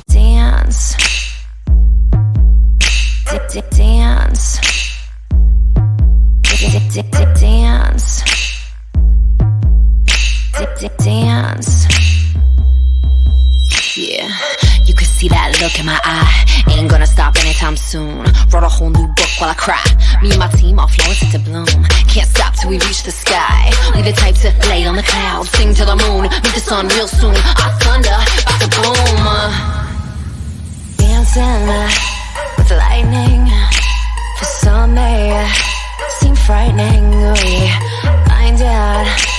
Dance. Dance. Dance. Dance. Yeah, you can see that look in my eye. Ain't gonna stop anytime soon. Wrote a whole new book while I cry. Me and my team are flowing to bloom. Can't stop till we reach the sky. We the type to lay on the clouds, sing to the moon, meet the sun real soon. Our thunder, about to boom. Dancing with lightning. For some may seem frightening. We find out